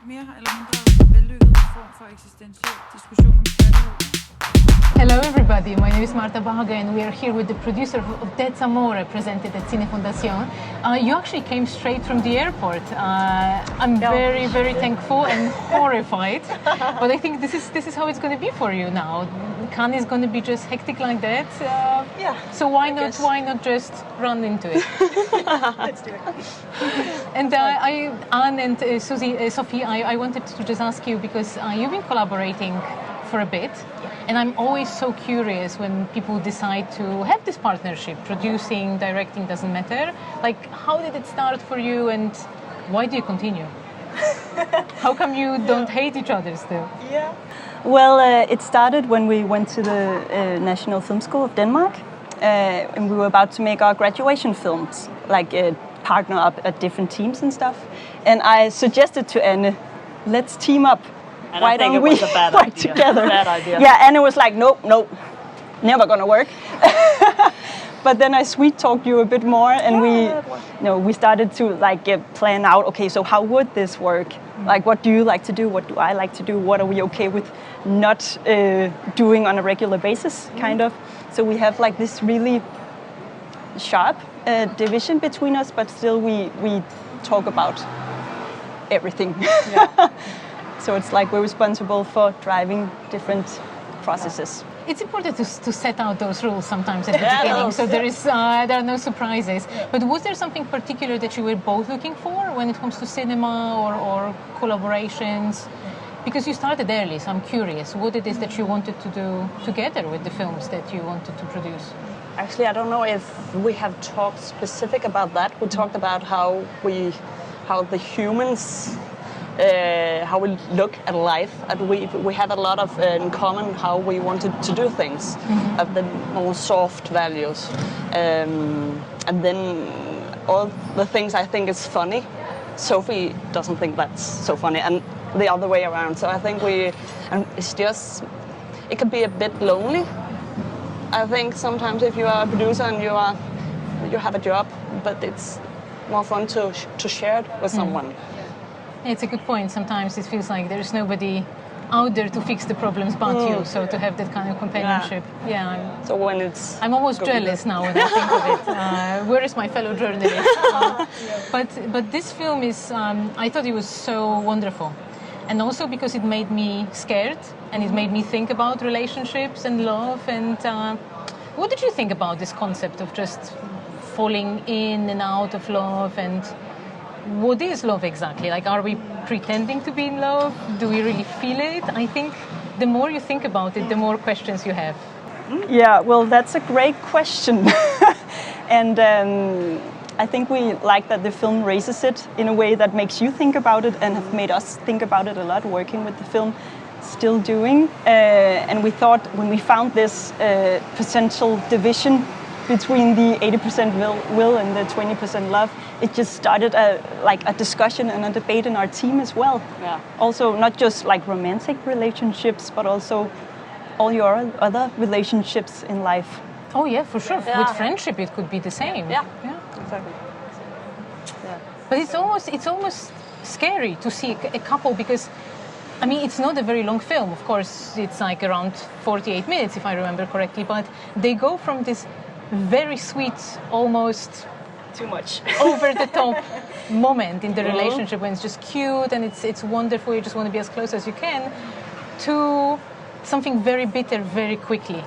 mere eller mindre vellykket form for eksistentiel diskussion om kærlighed. Hello everybody, my name is Marta Balaga and we are here with the producer of That's Amore, presented at Cinef. You actually came straight from the airport. I'm very, very thankful and horrified, but I think this is how it's going to be for you now. Cannes is going to be just hectic like that. So why not just run into it? Let's do it. And Anne and Sophie, I wanted to just ask you, because you've been collaborating for a bit, and I'm always so curious when people decide to have this partnership, producing, directing, doesn't matter. Like, how did it start for you, and why do you continue? How come you don't hate each other still? Yeah. Well, it started when we went to the National Film School of Denmark, and we were about to make our graduation films, like partner up at different teams and stuff. And I suggested to Anne, let's team up. And why I think don't it was we a bad work idea. together? Bad idea. Yeah, Anne was like, nope, never gonna work. But then I sweet talked you a bit more, and we started to plan out. Okay, so how would this work? Like, what do you like to do? What do I like to do? What are we okay with not doing on a regular basis, kind of? So we have like this really sharp division between us, but still we talk about everything. Yeah. So it's like we're responsible for driving different processes. It's important to set out those rules sometimes at the beginning, so there are no surprises. But was there something particular that you were both looking for when it comes to cinema or collaborations? Because you started early, so I'm curious what it is that you wanted to do together with the films that you wanted to produce. Actually, I don't know if we have talked specific about that. We talked about how the humans, how we look at life, and we had a lot of in common how we wanted to do things, of the more soft values, and then all the things I think is funny, Sophie doesn't think that's so funny, and the other way around. So I think it can be a bit lonely. I think sometimes if you are a producer and you have a job, but it's more fun to share it with someone. It's a good point. Sometimes it feels like there's nobody out there to fix the problems but you. So to have that kind of companionship, So when I'm almost jealous now when I think of it. Where is my fellow journalist? But this film is, I thought it was so wonderful, and also because it made me scared and it made me think about relationships and love. And what did you think about this concept of just falling in and out of love, and what is love exactly? Like, are we pretending to be in love? Do we really feel it? I think the more you think about it, the more questions you have. Yeah, well, that's a great question. And I think we like that the film raises it in a way that makes you think about it, and have made us think about it a lot working with the film, still doing. And we thought when we found this potential division between the 80% will and the 20% love, it just started a discussion and a debate in our team as well. Yeah. Also, not just like romantic relationships, but also all your other relationships in life. Oh yeah, for sure. Yeah. With friendship, it could be the same. Yeah. Exactly. Yeah. But it's almost scary to see a couple, because I mean, it's not a very long film. Of course, it's like around 48 minutes, if I remember correctly. But they go from this very sweet, almost too much over the top moment in the relationship when it's just cute and it's wonderful, you just want to be as close as you can, to something very bitter very quickly.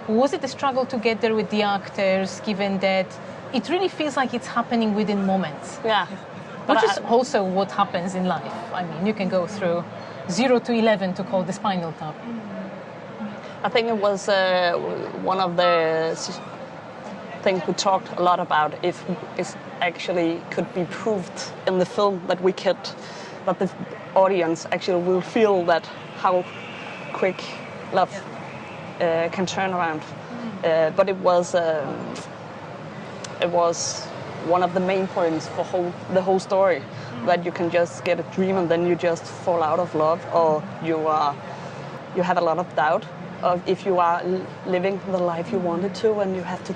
Was it a struggle to get there with the actors, given that it really feels like it's happening within moments? Yeah. Which is also what happens in life. I mean, you can go through 0 to 11 to call the Spinal Tap. I think it was one of the things we talked a lot about, if it actually could be proved in the film that the audience actually will feel that how quick love can turn around. But it was one of the main points for the whole story, that you can just get a dream and then you just fall out of love, or you have a lot of doubt of if you are living the life you wanted to, and you have to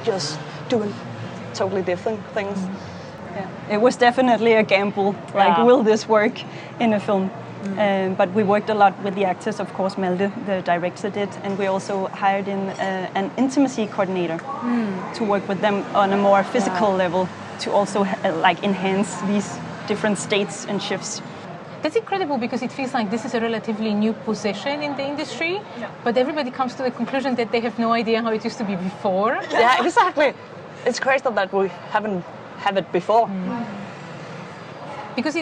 just do totally different things. It was definitely a gamble. Like, will this work in a film? But we worked a lot with the actors, of course. Malthe, the director, did, and we also hired in an intimacy coordinator to work with them on a more physical level to also like enhance these different states and shifts. That's incredible because it feels like this is a relatively new position in the industry, but everybody comes to the conclusion that they have no idea how it used to be before. Yeah, exactly. It's crazy that we haven't had it before. Because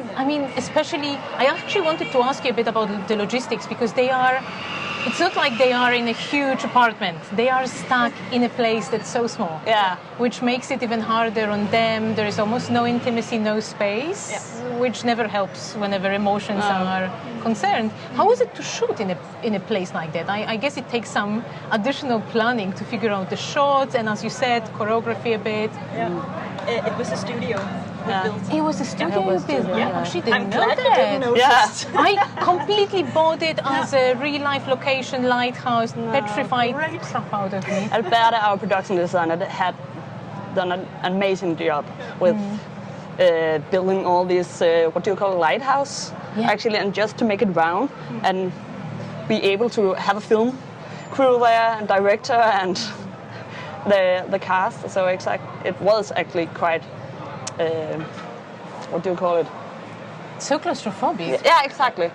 especially, I actually wanted to ask you a bit about the logistics because it's not like they are in a huge apartment. They are stuck in a place that's so small. Yeah. Which makes it even harder on them. There is almost no intimacy, no space, which never helps whenever emotions are concerned. How was it to shoot in a place like that? I guess it takes some additional planning to figure out the shots and, as you said, choreography a bit. Yeah. It was a studio. It was a studio you built. I actually didn't know glad that. you didn't notice. I completely bought it as a real-life location, lighthouse, petrified crap out of me. Alberta, our production designer, had done an amazing job with building all this, what do you call a lighthouse? Yeah. Actually, and just to make it round and be able to have a film crew there and director and the cast. So it was actually quite, what do you call it? So claustrophobic. Yeah, exactly.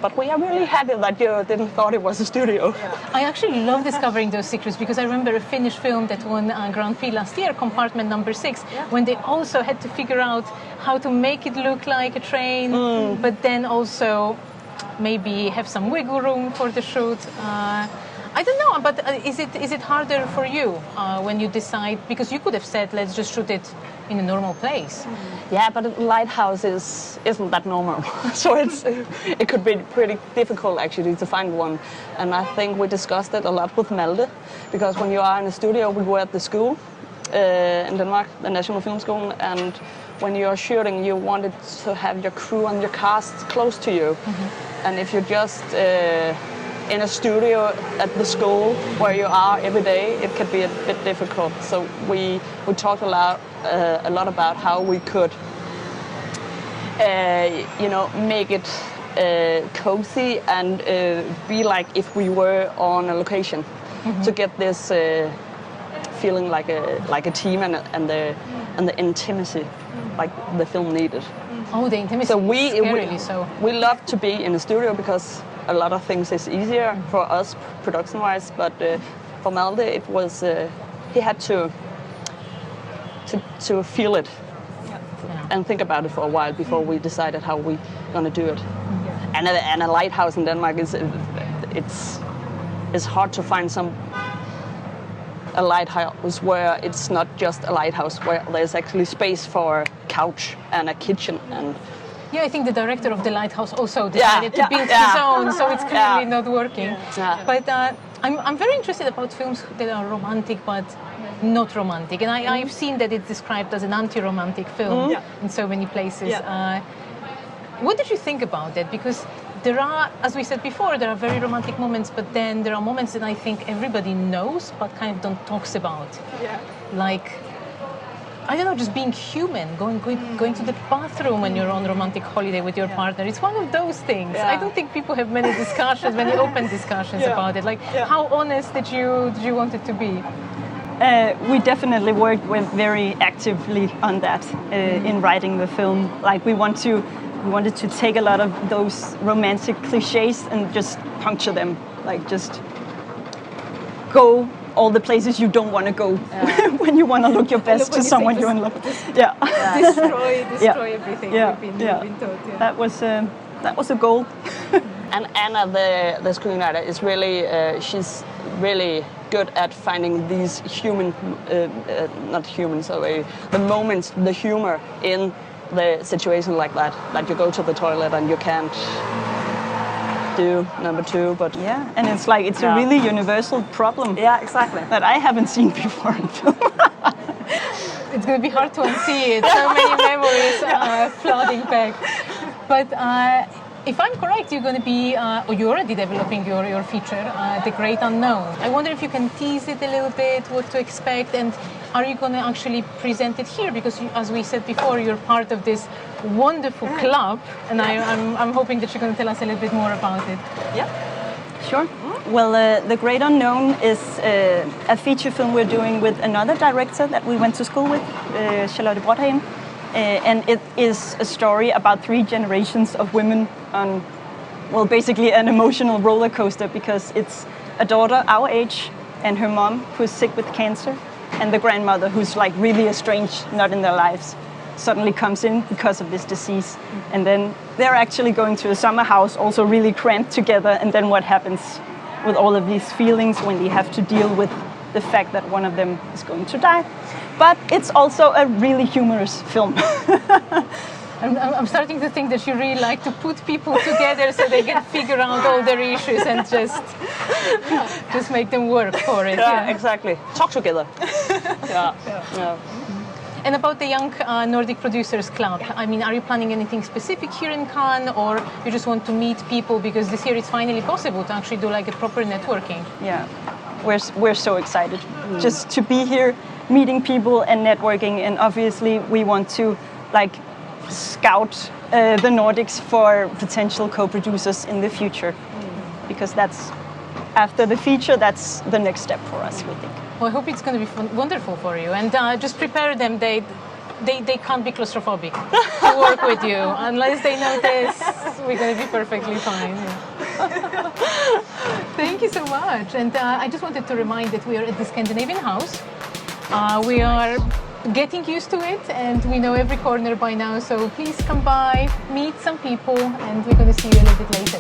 But we are really happy that you didn't thought it was a studio. I actually love discovering those secrets because I remember a Finnish film that won Grand Prix last year, Compartment Number 6, when they also had to figure out how to make it look like a train, but then also maybe have some wiggle room for the shoot. I don't know, but is it harder for you when you decide, because you could have said, let's just shoot it in a normal place. Yeah, but a lighthouse isn't that normal. So it could be pretty difficult actually to find one. And I think we discussed it a lot with Malthe, because when you are in a studio, we were at the school in Denmark, the National Film School, and when you're shooting, you wanted to have your crew and your cast close to you. And if you're just in a studio at the school where you are every day, it can be a bit difficult. So we talked a lot about how we could, make it cozy and be like if we were on a location, to get this feeling like a team and the intimacy like the film needed. Oh, the intimacy. So we love to be in the studio because a lot of things is easier for us production-wise, but for Malthe it was he had to feel it and think about it for a while before we decided how we gonna do it. And a lighthouse in Denmark it's hard to find a lighthouse where it's not just a lighthouse, where there's actually space for a couch and a kitchen and. Yeah, I think the director of the lighthouse also decided to build his own, so it's clearly not working. Yeah. But I'm very interested about films that are romantic but not romantic, and I've seen that it's described as an anti-romantic film in so many places. What did you think about that? Because there are, as we said before, there are very romantic moments, but then there are moments that I think everybody knows but kind of don't talks about. Yeah. Like, I don't know, just being human, going to the bathroom when you're on romantic holiday with your partner. It's one of those things. I don't think people have many discussions, many open discussions about it. Like, how honest did you want it to be? We definitely worked very actively on that in writing the film. Like we wanted to take a lot of those romantic cliches and just puncture them. Like just go all the places you don't want to go when you want to look your best to someone you're in love with. Destroy everything we've been taught. That was a goal. And Anna, the screenwriter, is really she's really good at finding these the moments, the humor in the situation like that. Like you go to the toilet and you can't do number 2, but and it's like it's a really universal problem. Yeah, exactly. That I haven't seen before in film. It's going to be hard to unsee it. So many memories flooding back. But if I'm correct, you're going to be, or you're already developing your feature, The Great Unknown. I wonder if you can tease it a little bit, what to expect, and are you going to actually present it here? Because you, as we said before, you're part of this wonderful club, and I'm hoping that you're going to tell us a little bit more about it. Yeah. Sure. Well, The Great Unknown is a feature film we're doing with another director that we went to school with, Charlotte Brodhagen. And it is a story about 3 generations of women on, well, basically an emotional roller coaster, because it's a daughter our age and her mom who's sick with cancer, and the grandmother who's like really estranged, not in their lives, suddenly comes in because of this disease. And then they're actually going to a summer house, also really cramped together, and then what happens with all of these feelings when they have to deal with the fact that one of them is going to die. But it's also a really humorous film. I'm starting to think that you really like to put people together so they can figure out all their issues and just make them work for it. Yeah, exactly. Talk together. Yeah. And about the Young Nordic Producers Club, I mean, are you planning anything specific here in Cannes, or you just want to meet people because this year it's finally possible to actually do like a proper networking? Yeah, we're so excited just to be here, meeting people and networking, and obviously we want to like scout the Nordics for potential co-producers in the future, because that's after the feature, that's the next step for us, we think. Well, I hope it's going to be wonderful for you, and just prepare them. They can't be claustrophobic to work with you unless they notice. We're going to be perfectly fine. Yeah. Thank you so much. And I just wanted to remind that we are at the Scandinavian House. We are getting used to it, and we know every corner by now. So please come by, meet some people, and we're going to see you a little bit later.